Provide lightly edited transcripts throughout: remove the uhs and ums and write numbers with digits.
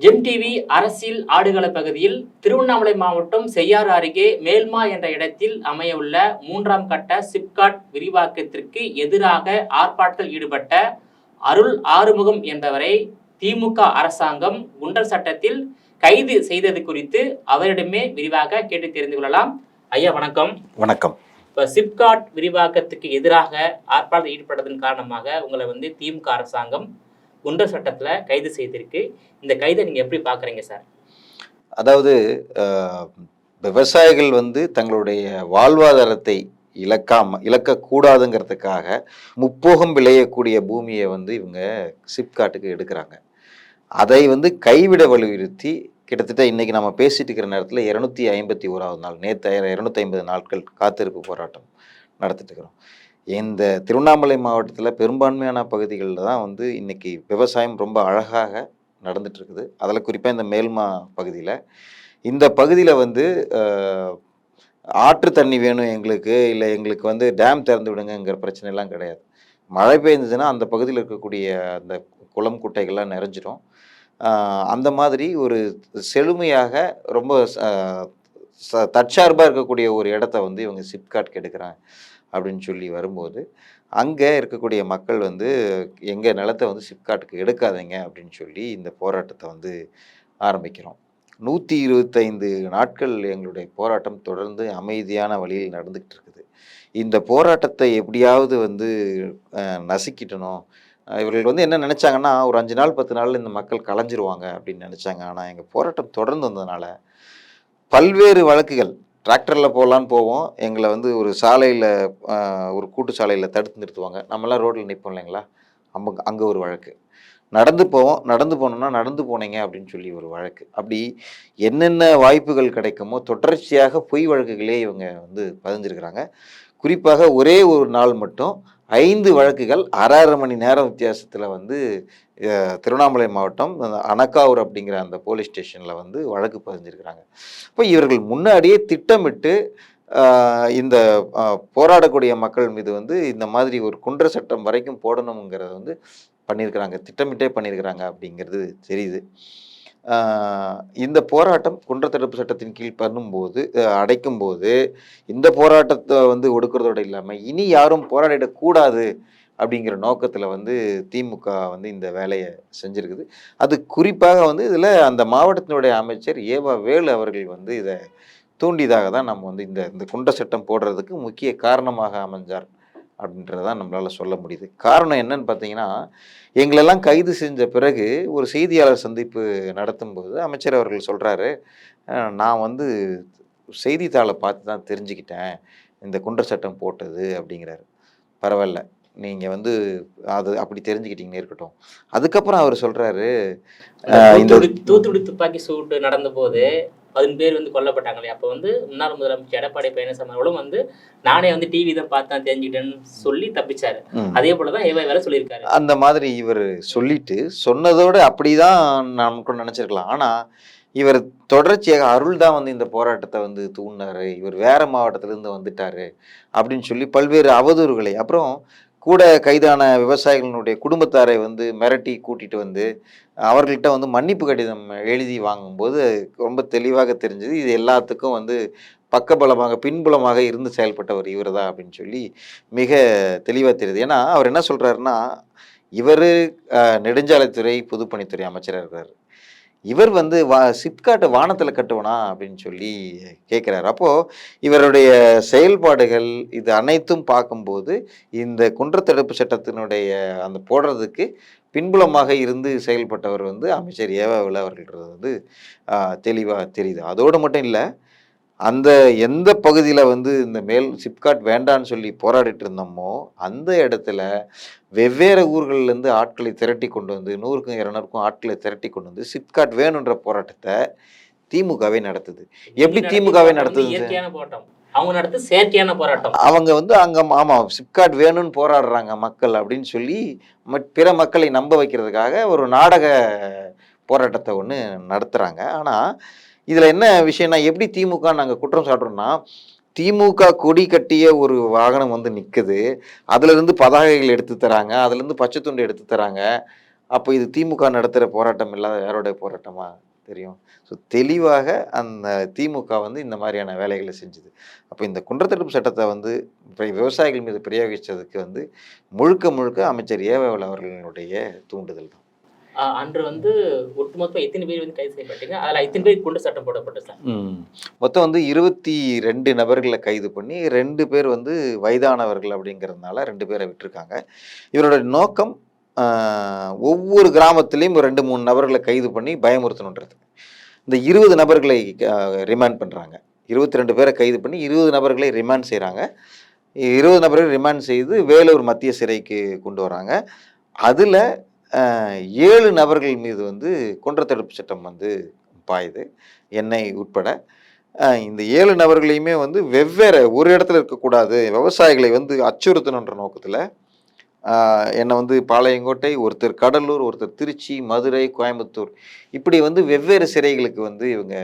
MTV அரசியல் ஆடுகள பகுதியில் திருவண்ணாமலை மாவட்டம் செய்யாறு அருகே மேல்மா என்ற இடத்தில் அமையவுள்ள 3ஆம் கட்ட சிப்காட் விரிவாக்கத்திற்கு எதிராக ஆர்ப்பாட்டத்தில் ஈடுபட்ட அருள் ஆறுமுகம் என்பவரை திமுக அரசாங்கம் குண்டர் சட்டத்தில் கைது செய்தது குறித்து அவரிடமே விரிவாக கேட்டு தெரிந்து கொள்ளலாம். ஐயா வணக்கம். வணக்கம். இப்போ சிப்காட் விரிவாக்கத்துக்கு எதிராக ஆர்ப்பாட்டத்தில் ஈடுபட்டதன் காரணமாக உங்களை திமுக அரசாங்கம் குண்டர் சட்டத்துல கைது செய்திருக்கு. இந்த கைதை நீங்க எப்படி பாக்குறீங்க சார்? அதாவது விவசாயிகள் தங்களுடைய வாழ்வாதாரத்தை இழக்கக்கூடாதுங்கிறதுக்காக முப்போகம் விளையக்கூடிய பூமியை இவங்க சிப்காட்டுக்கு எடுக்கிறாங்க. அதை கைவிட வலியுறுத்தி கிட்டத்தட்ட இன்னைக்கு நம்ம பேசிட்டு இருக்கிற நேரத்தில் 251வது நாள், நேற்று 250 நாட்கள் காத்திருப்பு போராட்டம் நடத்திட்டு இருக்கிறோம். இந்த திருவண்ணாமலை மாவட்டத்தில் பெரும்பான்மையான பகுதிகளில் தான் இன்னைக்கு விவசாயம் ரொம்ப அழகாக நடந்துட்டு இருக்குது. அதில் குறிப்பாக இந்த மேல்மா பகுதியில், இந்த பகுதியில் ஆற்று தண்ணி வேணும் எங்களுக்கு, இல்லை எங்களுக்கு டேம் திறந்து விடுங்கிற பிரச்சனைலாம் கிடையாது. மழை பெய்ஞ்சதுன்னா அந்த பகுதியில் இருக்கக்கூடிய அந்த குளம் குட்டைகள்லாம் நிறைஞ்சிடும். அந்த மாதிரி ஒரு செழுமையாக ரொம்ப தற்சார்பாக இருக்கக்கூடிய ஒரு இடத்த இவங்க சிப்காட்க்கு எடுக்கிறாங்க அப்படின்னு சொல்லி வரும்போது, அங்கே இருக்கக்கூடிய மக்கள் எங்கள் நிலத்தை சிப்காட்டுக்கு எடுக்காதீங்க அப்படின்னு சொல்லி இந்த போராட்டத்தை ஆரம்பிக்கிறோம். 125 நாட்கள் எங்களுடைய போராட்டம் தொடர்ந்து அமைதியான வழியில் நடந்துக்கிட்டு இருக்குது. இந்த போராட்டத்தை எப்படியாவது நசுக்கிட்டணும். இவர்கள் என்ன நினச்சாங்கன்னா, ஒரு 5 நாள் 10 நாளில் இந்த மக்கள் கலைஞ்சிருவாங்க அப்படின்னு நினச்சாங்க. ஆனால் எங்கள் போராட்டம் தொடர்ந்து வந்ததுனால பல்வேறு வழக்குகள், டிராக்டரில் போகலான்னு போவோம், எங்களை ஒரு சாலையில், ஒரு கூட்டு சாலையில் தடுத்து நிறுத்துவாங்க. நம்மளாம் ரோட்டில் நிற்போம் இல்லைங்களா, அங்கே ஒரு வழக்கு. நடந்து போவோம், நடந்து போனோம்னா நடந்து போனீங்க அப்படின்னு சொல்லி ஒரு வழக்கு. அப்படி என்னென்ன வாய்ப்புகள் கிடைக்குமோ தொடர்ச்சியாக பொய் வழக்குகளே இவங்க பதிஞ்சிருக்கிறாங்க. குறிப்பாக ஒரே ஒரு நாள் மட்டும் 5 வழக்குகள் அரை மணி நேரம் வித்தியாசத்தில் திருவண்ணாமலை மாவட்டம் அனக்காவூர் அப்படிங்கிற அந்த போலீஸ் ஸ்டேஷனில் வழக்கு பதிஞ்சிருக்கிறாங்க. இப்போ இவர்கள் முன்னாடியே திட்டமிட்டு இந்த போராடக்கூடிய மக்கள் மீது இந்த மாதிரி ஒரு குண்டர் சட்டம் வரைக்கும் போடணுங்கிறத பண்ணியிருக்கிறாங்க, திட்டமிட்டே பண்ணியிருக்கிறாங்க அப்படிங்கிறது தெரியுது. இந்த போராட்டம் குண்டர் தடுப்பு சட்டத்தின் கீழ் பண்ணும்போது, அடைக்கும்போது, இந்த போராட்டத்தை ஒடுக்கிறதோடு இல்லாமல் இனி யாரும் போராடிடக்கூடாது அப்படிங்கிற நோக்கத்தில் திமுக இந்த வேலையை செஞ்சுருக்குது. அது குறிப்பாக இதில் அந்த மாவட்டத்தினுடைய அமைச்சர் ஏவா வேலு அவர்கள் இதை தூண்டியதாக தான் நம்ம இந்த குண்டர் சட்டம் போடுறதுக்கு முக்கிய காரணமாக அமைஞ்சார் அப்படின்றதான் நம்மளால் சொல்ல முடியுது. காரணம் என்னன்னு பார்த்தீங்கன்னா, எங்களெல்லாம் கைது செஞ்ச பிறகு ஒரு செய்தியாளர் சந்திப்பு நடத்தும்போது அமைச்சர் அவர்கள் சொல்கிறாரு, நான் செய்தித்தாளை பார்த்து தான் தெரிஞ்சுக்கிட்டேன் இந்த குண்டர் சட்டம் போட்டது அப்படிங்கிறாரு. பரவாயில்ல, நீங்கள் அது அப்படி தெரிஞ்சுக்கிட்டீங்கன்னு இருக்கட்டும். அதுக்கப்புறம் அவர் சொல்கிறாரு, இந்த தூத்துக்குடி துப்பாக்கி சூட்டு நடந்த போது 10 பேர் கொல்லப்பட்டாங்க இல்லையா? அப்போ முன்னாள் முதலமைச்சர் எடப்பாடி பழனிசாமி அவர்களும் நானே டிவி தான் பார்த்து தான் தெரிஞ்சுக்கிட்டேன்னு சொல்லி தப்பிச்சாரு. அதே போலதான் ஏவா வேலை சொல்லியிருக்காரு. அந்த மாதிரி இவர் சொல்லிட்டு சொன்னதோடு அப்படிதான் நமக்கு நினைச்சிருக்கலாம். ஆனா இவர் தொடர்ச்சியாக அருள் தான் இந்த போராட்டத்தை தூண்டினாரு, இவர் வேற மாவட்டத்திலிருந்து வந்துட்டாரு அப்படின்னு சொல்லி பல்வேறு அவதூறுகளை, அப்புறம் கூட கைதான விவசாயிகளுடைய குடும்பத்தாரை மிரட்டி கூட்டிட்டு அவர்கள்ட்ட மன்னிப்பு கடிதம் எழுதி வாங்கும்போது ரொம்ப தெளிவாக தெரிஞ்சது, இது எல்லாத்துக்கும் பக்கபலமாக பின்புலமாக இருந்து செயல்பட்டவர் இவர் தான் அப்படின்னு சொல்லி மிக தெளிவாக தெரியுது. ஏன்னா அவர் என்ன சொல்கிறாருன்னா, இவர் நெடுஞ்சாலைத்துறை பொதுப்பணித்துறை அமைச்சராக இருக்கிறார். இவர் சிப்காட்டை வானத்தில் கட்டுவனா அப்படின்னு சொல்லி கேட்குறாரு. அப்போது இவருடைய செயல்பாடுகள் இது அனைத்தும் பார்க்கும்போது இந்த குண்டர் தடுப்பு சட்டத்தினுடைய அந்த போடுறதுக்கு பின்புலமாக இருந்து செயல்பட்டவர் அமைச்சர் ஏவா வேலு அவர்கள்ன்றது தெளிவாக தெரியுது. அதோடு மட்டும் இல்லை, அந்த எந்த பகுதியில் இந்த சிப்காட் வேண்டான்னு சொல்லி போராடிட்டு இருந்தோமோ அந்த இடத்துல வெவ்வேறு ஊர்கள்லேருந்து ஆட்களை திரட்டி கொண்டு 100க்கும் 200க்கும் ஆட்களை திரட்டி கொண்டு சிப்காட் வேணுன்ற போராட்டத்தை திமுகவே நடத்துது. எப்படி திமுகவே நடத்துது? அவங்க நடத்து செயற்கையான போராட்டம். அவங்க அங்கே ஆமாம் சிப்காட் வேணும்னு போராடுறாங்க மக்கள் அப்படின்னு சொல்லி பிற மக்களை நம்ப வைக்கிறதுக்காக ஒரு நாடக போராட்டத்தை ஒன்று நடத்துகிறாங்க. ஆனால் இதில் என்ன விஷயம்னா, எப்படி திமுக நாங்கள் குற்றம் சாட்டுறோம்னா, திமுக கொடி கட்டிய ஒரு வாகனம் நிற்குது, அதுலேருந்து பதாகைகள் எடுத்து தராங்க, அதுலேருந்து பச்சை துண்டு எடுத்து தராங்க, அப்போ இது திமுக நடத்துகிற போராட்டம் இல்லாத யாரோடைய போராட்டமா தெரியும்? ஸோ தெளிவாக அந்த திமுக வந்து இந்த மாதிரியான வேலைகளை செஞ்சுது. அப்போ இந்த குற்றத்தடுப்பு சட்டத்தை வந்து இப்போ விவசாயிகள் மீது பிரயோகித்ததுக்கு வந்து முழுக்க முழுக்க அமைச்சர் ஏவல் அவர்களுடைய தூண்டுதல் தான். அன்று வந்து ஒட்டுமொத்தம் எத்தனை பேர் வந்து கைது செய்யப்பட்டீங்க? அதுல எத்தனை பேர் குண்டர் சட்டம் போடப்பட்டது சார்? மொத்தம் வந்து 22 நபர்களை கைது பண்ணி 2 பேர் வந்து வயதானவர்கள் அப்படிங்கிறதுனால 2 பேரை விட்டுருக்காங்க. இவரோட நோக்கம் ஒவ்வொரு கிராமத்திலையும் 2, 3 நபர்களை கைது பண்ணி பயமுறுத்தணுன்றது. இந்த 20 நபர்களை ரிமாண்ட் பண்ணுறாங்க. 22 பேரை கைது பண்ணி 20 நபர்களை ரிமாண்ட் செய்கிறாங்க. 20 நபர்களை ரிமாண்ட் செய்து வேலூர் மத்திய சிறைக்கு கொண்டு வராங்க. அதில் 7 நபர்கள் மீது வந்து குற்றத்தடுப்பு சட்டம் வந்து பாயுது, என்னை உட்பட. இந்த 7 நபர்களையுமே வந்து வெவ்வேறு ஒரு இடத்துல இருக்கக்கூடாது, விவசாயிகளை வந்து அச்சுறுத்தணுன்ற நோக்கத்தில் என்னை வந்து பாளையங்கோட்டை, ஒருத்தர் கடலூர், ஒருத்தர் திருச்சி, மதுரை, கோயம்புத்தூர், இப்படி வந்து வெவ்வேறு சிறைகளுக்கு வந்து இவங்க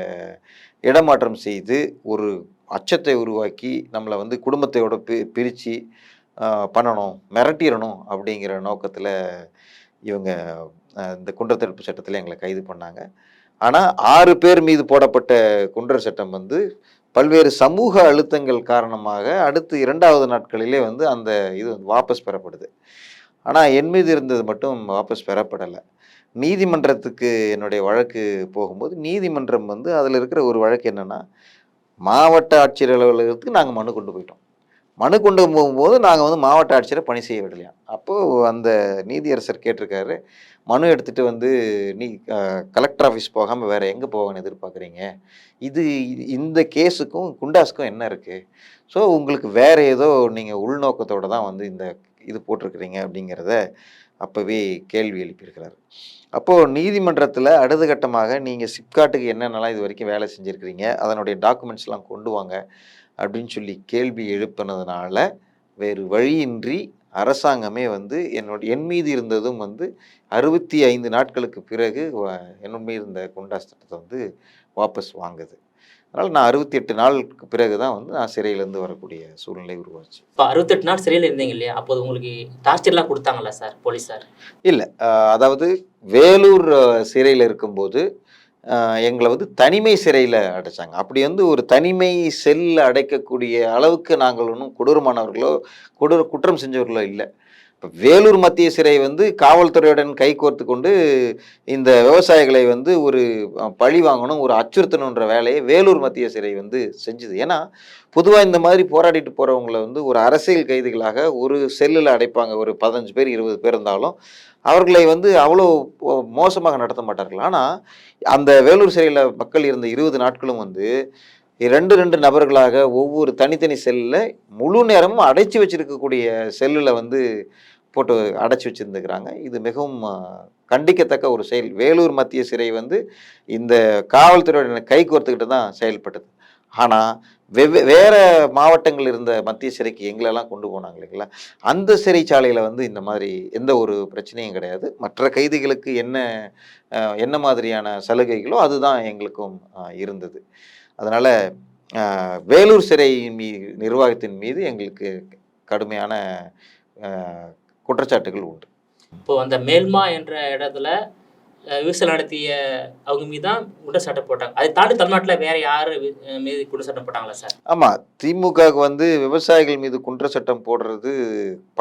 இடமாற்றம் செய்து ஒரு அச்சத்தை உருவாக்கி நம்மளை வந்து குடும்பத்தையோட பிரித்து பண்ணணும், மிரட்டிடணும் அப்படிங்கிற நோக்கத்தில் இவங்க இந்த குற்றத்தடுப்பு சட்டத்தில் எங்களை கைது பண்ணாங்க. ஆனால் 6 பேர் மீது போடப்பட்ட குண்டர் சட்டம் வந்து பல்வேறு சமூக அழுத்தங்கள் காரணமாக அடுத்து 2வது நாட்களிலே வந்து அந்த இது வாபஸ் பெறப்படுது. ஆனால் என் மீது இருந்தது மட்டும் வாபஸ் பெறப்படலை. நீதிமன்றத்துக்கு என்னுடைய வழக்கு போகும்போது நீதிமன்றம் வந்து அதில் இருக்கிற ஒரு வழக்கு என்னென்னா, மாவட்ட ஆட்சியர் அலுவலகத்துக்கு நாங்கள் மனு கொண்டு போயிட்டோம். மனு கொண்டு போகும்போது நாங்கள் வந்து மாவட்ட ஆட்சியரை பணி செய்ய விடலையாம். அப்போது அந்த நீதியரசர் கேட்டிருக்காரு, மனு எடுத்துகிட்டு வந்து நீ கலெக்டர் ஆஃபீஸ் போகாமல் வேறு எங்கே போவான்னு எதிர்பார்க்குறீங்க? இந்த கேஸுக்கும் குண்டாஸுக்கும் என்ன இருக்குது? ஸோ உங்களுக்கு வேறு ஏதோ நீங்கள் உள்நோக்கத்தோடு தான் வந்து இந்த இது போட்டிருக்கிறீங்க அப்படிங்கிறத அப்போவே கேள்வி எழுப்பியிருக்கிறாரு. அப்போது நீதிமன்றத்தில் அடுத்த கட்டமாக நீங்கள் சிப்காட்டுக்கு என்னென்னலாம் இது வரைக்கும் வேலை செஞ்சுருக்கிறீங்க, அதனுடைய டாக்குமெண்ட்ஸ்லாம் கொண்டு வாங்க அப்படின்னு சொல்லி கேள்வி எழுப்பினதுனால வேறு வழியின்றி அரசாங்கமே வந்து என் மீது இருந்ததும் வந்து 65 நாட்களுக்கு பிறகு என் மீது இருந்த குண்டாஸ் சட்டத்தை வந்து வாபஸ் வாங்குது. அதனால் நான் 68 நாளுக்கு பிறகு தான் வந்து நான் சிறையிலேருந்து வரக்கூடிய சூழ்நிலை உருவாச்சு. இப்போ 68 நாள் சிறையில் இருந்தீங்க இல்லையா? அப்போது உங்களுக்கு டார்ச்சர்லாம் கொடுத்தாங்களா சார் போலீஸார்? இல்லை, அதாவது வேலூர் சிறையில் இருக்கும்போது எங்களை வந்து தனிமை சிறையில் அடைச்சாங்க. அப்படி வந்து ஒரு தனிமை செல்லில் அடைக்கக்கூடிய அளவுக்கு நாங்கள் ஒன்றும் கொடூரமானவர்களோ குற்றம் செஞ்சவர்களோ இல்லை. இப்போ வேலூர் மத்திய சிறை வந்து காவல்துறையுடன் கைகோர்த்து கொண்டு இந்த விவசாயிகளை வந்து ஒரு பழி வாங்கணும், ஒரு அச்சுறுத்தணுன்ற வேலையை வேலூர் மத்திய சிறை வந்து செஞ்சுது. ஏன்னா பொதுவாக இந்த மாதிரி போராடிட்டு போகிறவங்கள வந்து ஒரு அரசியல் கைதிகளாக ஒரு செல்லில் அடைப்பாங்க. ஒரு 15 பேர் 20 பேர் இருந்தாலும் அவர்களை வந்து அவ்வளோ மோசமாக நடத்த மாட்டார்கள். ஆனால் அந்த வேலூர் சிறையில் மக்கள் இருந்த 20 நாட்களும் வந்து 2 நபர்களாக ஒவ்வொரு தனித்தனி செல்லில் முழு நேரமும் அடைச்சி வச்சிருக்கக்கூடிய செல்லில் வந்து போட்டு அடைச்சி வச்சுருந்துக்கிறாங்க. இது மிகவும் கண்டிக்கத்தக்க ஒரு செயல். வேலூர் மத்திய சிறை வந்து இந்த காவல்துறையுடைய கைகோர்த்துக்கிட்டு தான் செயல்பட்டது. ஆனால் வேறு மாவட்டங்கள் இருந்த மத்திய சிறைக்கு எங்களெல்லாம் கொண்டு போனாங்க இல்லைங்களா, அந்த சிறைச்சாலையில் வந்து இந்த மாதிரி எந்த ஒரு பிரச்சனையும் கிடையாது. மற்ற கைதிகளுக்கு என்ன மாதிரியான சலுகைகளோ அதுதான் எங்களுக்கும் இருந்தது. அதனால் வேலூர் சிறை நிர்வாகத்தின் மீது எங்களுக்கு கடுமையான குற்றச்சாட்டுகள் உண்டு. இப்போது அந்த மேல்மா என்ற இடத்துல விவசாயம் நடத்திய அவங்க மீது தான் குற்றச்சாட்டு போட்டாங்க. அதை தாண்டி தமிழ்நாட்டில் வேற யார் மீது குற்றச்சாட்டம் போட்டாங்களா சார்? ஆமாம், திமுகவுக்கு வந்து விவசாயிகள் மீது குற்றச்சட்டம் போடுறது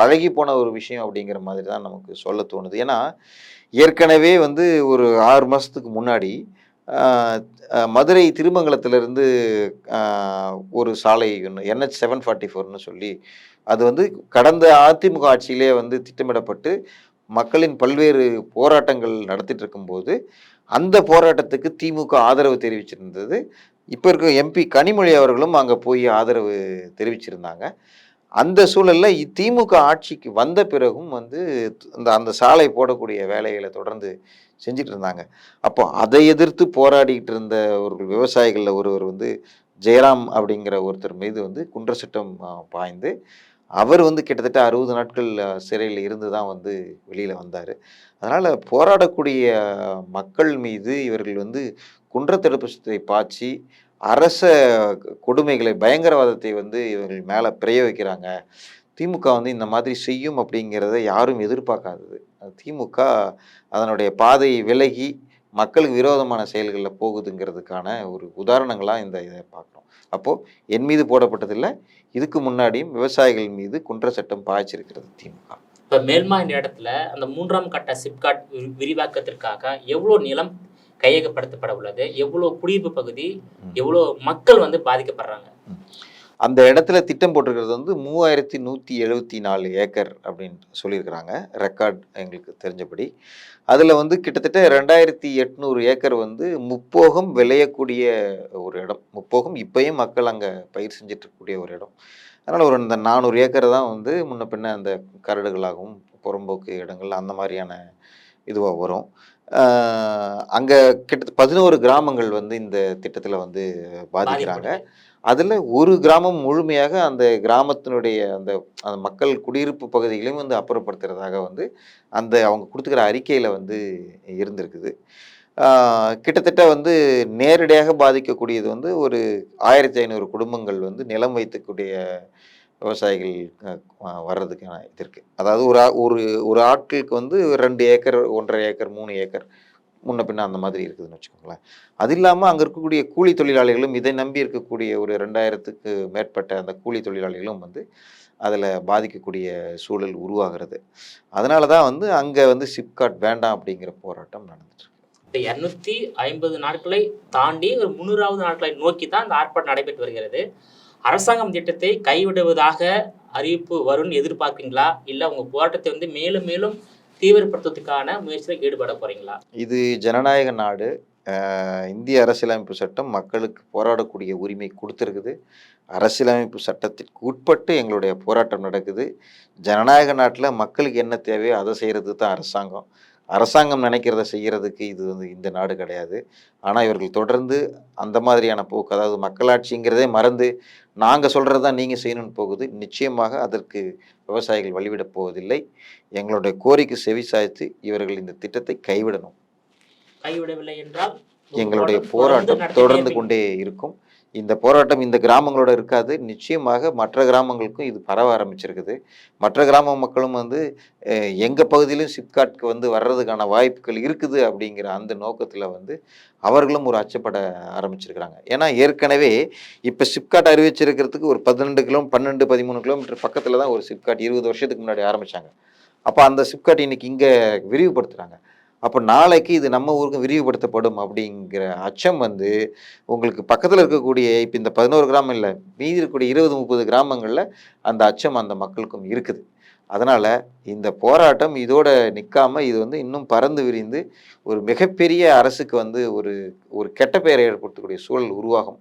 பழகி போன ஒரு விஷயம் அப்படிங்கிற மாதிரி தான் நமக்கு சொல்ல தோணுது. ஏன்னா ஏற்கனவே வந்து ஒரு 6 மாதத்துக்கு முன்னாடி மதுரை திருமங்கலத்திலிருந்து ஒரு சாலை ஒன்று NH 744ன்னு சொல்லி அது வந்து கடந்த அதிமுக ஆட்சியிலே வந்து திட்டமிடப்பட்டு மக்களின் பல்வேறு போராட்டங்கள் நடத்திட்டு இருக்கும்போது அந்த போராட்டத்துக்கு திமுக ஆதரவு தெரிவிச்சிருந்தது. இப்போ இருக்க MP கனிமொழி அவர்களும் அங்கே போய் ஆதரவு தெரிவிச்சிருந்தாங்க. அந்த சூழலில் திமுக ஆட்சிக்கு வந்த பிறகும் வந்து அந்த சாலை போடக்கூடிய வேலைகளை தொடர்ந்து செஞ்சிட்டு இருந்தாங்க. அப்போ அதை எதிர்த்து போராடிட்டு இருந்த ஒரு விவசாயிகளில் ஒருவர் வந்து ஜெயராம் அப்படிங்கிற ஒருத்தர் மீது வந்து குற்றச்சட்டம் பாய்ந்து அவர் வந்து கிட்டத்தட்ட 60 நாட்கள் சிறையில் இருந்து தான் வந்து வெளியில் வந்தார். அதனால் போராடக்கூடிய மக்கள் மீது இவர்கள் வந்து குற்றத்தடுப்பு சட்டத்தை பாய்ச்சி அரச கொடுமைகளை பயங்கரவாதத்தை வந்து இவர்கள் மேலே பிரயோகிக்கிறாங்க. திமுக வந்து இந்த மாதிரி செய்யும் அப்படிங்கிறத யாரும் எதிர்பார்க்காதது. திமுக அதனுடைய பாதை விலகி மக்களுக்கு விரோதமான செயல்களில் போகுதுங்கிறதுக்கான ஒரு உதாரணங்களாக இதை பார்க்குறோம். அப்போது என் மீது போடப்பட்டதில்லை, இதுக்கு முன்னாடியும் விவசாயிகள் மீது குற்ற சட்டம் பாய்ச்சிருக்கிறது திமுக. இப்போ மேல்மா இந்த இடத்துல அந்த 3ஆம் கட்ட சிப்காட் விரிவாக்கத்திற்காக எவ்வளோ நிலம் கையகப்படுத்தப்பட உள்ளது, எவ்வளோ குடியிருப்பு பகுதி, எவ்வளோ மக்கள் வந்து பாதிக்கப்படுறாங்க? அந்த இடத்துல திட்டம் போட்டிருக்கிறது வந்து 3174 ஏக்கர் அப்படின்னு சொல்லியிருக்கிறாங்க, ரெக்கார்ட் எங்களுக்கு தெரிஞ்சபடி. அதில் வந்து கிட்டத்தட்ட 2800 ஏக்கர் வந்து முப்போகம் விளையக்கூடிய ஒரு இடம். முப்போகம் இப்பயும் மக்கள் அங்கே பயிர் செஞ்சுட்டு இருக்கக்கூடிய ஒரு இடம். அதனால் ஒரு இந்த 400 ஏக்கர் தான் வந்து முன்ன பின்ன அந்த கரடுகளாகவும் புறம்போக்கு இடங்கள் அந்த மாதிரியான இதுவாக வரும். அங்கே கிட்டத்தட்ட 11 கிராமங்கள் வந்து இந்த திட்டத்தில் வந்து பாதிக்கிறாங்க. அதில் ஒரு கிராமம் முழுமையாக அந்த கிராமத்தினுடைய அந்த அந்த மக்கள் குடியிருப்பு பகுதிகளையும் வந்து அப்புறப்படுத்துறதாக வந்து அந்த அவங்க கொடுத்துக்கிற அறிக்கையில் வந்து இருந்திருக்குது. கிட்டத்தட்ட வந்து நேரடியாக பாதிக்கக்கூடியது வந்து ஒரு 1500 குடும்பங்கள் வந்து நிலம் வைத்துக்கூடிய விவசாயிகள் வர்றதுக்கான இது இருக்குது. அதாவது ஒரு ஒரு ஆட்களுக்கு வந்து 2 ஏக்கர் 1.5 ஏக்கர் 3 ஏக்கர் முன்ன பின்ன அந்த மாதிரி இருக்குதுன்னு வச்சுக்கோங்களேன். அது இல்லாமல் அங்கே இருக்கக்கூடிய கூலி தொழிலாளிகளும் இதை நம்பி இருக்கக்கூடிய ஒரு 2000க்கு மேற்பட்ட அந்த கூலி தொழிலாளிகளும் வந்து அதில் பாதிக்கக்கூடிய சூழல் உருவாகிறது. அதனால தான் வந்து அங்கே வந்து சிப்காட் வேண்டாம் அப்படிங்கிற போராட்டம் நடந்துட்டு. 250 நாட்களை தாண்டி ஒரு 300வது நாட்களை நோக்கி தான் இந்த ஆர்ப்பாட்டம் நடைபெற்று வருகிறது. அரசாங்கம் திட்டத்தை கைவிடுவதாக அறிவிப்பு வரும்னு எதிர்பார்க்குறீங்களா, இல்லை உங்கள் போராட்டத்தை வந்து மேலும் மேலும் தீவிரப்படுத்துறதுக்கான முயற்சியில் ஈடுபட போறீங்களா? இது ஜனநாயக நாடு. இந்திய அரசியலமைப்பு சட்டம் மக்களுக்கு போராடக்கூடிய உரிமை கொடுத்துருக்குது. அரசியலமைப்பு சட்டத்திற்கு உட்பட்டு எங்களுடைய போராட்டம் நடக்குது. ஜனநாயக நாட்டில் மக்களுக்கு என்ன தேவையோ அதை செய்கிறது தான் அரசாங்கம். அரசாங்கம் நினைக்கிறத செய்கிறதுக்கு இது வந்து இந்த நாடு கிடையாது. ஆனால் இவர்கள் தொடர்ந்து அந்த மாதிரியான போக்கு, அதாவது மக்களாட்சிங்கிறதே மறந்து நாங்கள் சொல்கிறது தான் நீங்கள் செய்யணும்னு போகுது. நிச்சயமாக அதற்கு விவசாயிகள் வழிவிடப் போவதில்லை. எங்களுடைய கோரிக்கை செவி சாய்த்து இவர்கள் இந்த திட்டத்தை கைவிடணும். கைவிடவில்லை என்றால் எங்களுடைய போராட்டம் தொடர்ந்து கொண்டே இருக்கும். இந்த போராட்டம் இந்த கிராமங்களோட இருக்காது. நிச்சயமாக மற்ற கிராமங்களுக்கும் இது பரவ ஆரம்பிச்சிருக்குது. மற்ற கிராம மக்களும் வந்து எங்கள் பகுதியிலும் சிப்காட்க்கு வந்து வர்றதுக்கான வாய்ப்புகள் இருக்குது அப்படிங்கிற அந்த நோக்கத்தில் வந்து அவர்களும் ஒரு அச்சப்பட ஆரம்பிச்சிருக்கிறாங்க. ஏன்னா ஏற்கனவே இப்போ சிப்காட் அறிவிச்சிருக்கிறதுக்கு ஒரு 12 13 பக்கத்தில் தான் ஒரு சிப்காட் 20 வருஷத்துக்கு முன்னாடி ஆரம்பித்தாங்க. அப்போ அந்த சிப்காட் இன்னைக்கு இங்கே விரிவுபடுத்துகிறாங்க. அப்போ நாளைக்கு இது நம்ம ஊருக்கு விரிவுபடுத்தப்படும் அப்படிங்கிற அச்சம் வந்து உங்களுக்கு பக்கத்தில் இருக்கக்கூடிய இப்போ இந்த 11 கிராமம் இல்லை, மீதி இருக்கக்கூடிய 20-30 கிராமங்களில் அந்த அச்சம் அந்த மக்களுக்கும் இருக்குது. அதனால் இந்த போராட்டம் இதோட நிற்காமல் இது வந்து இன்னும் பறந்து விரிந்து ஒரு மிகப்பெரிய அரசுக்கு வந்து ஒரு கெட்ட பெயரை ஏற்படுத்தக்கூடிய சூழல் உருவாகும்.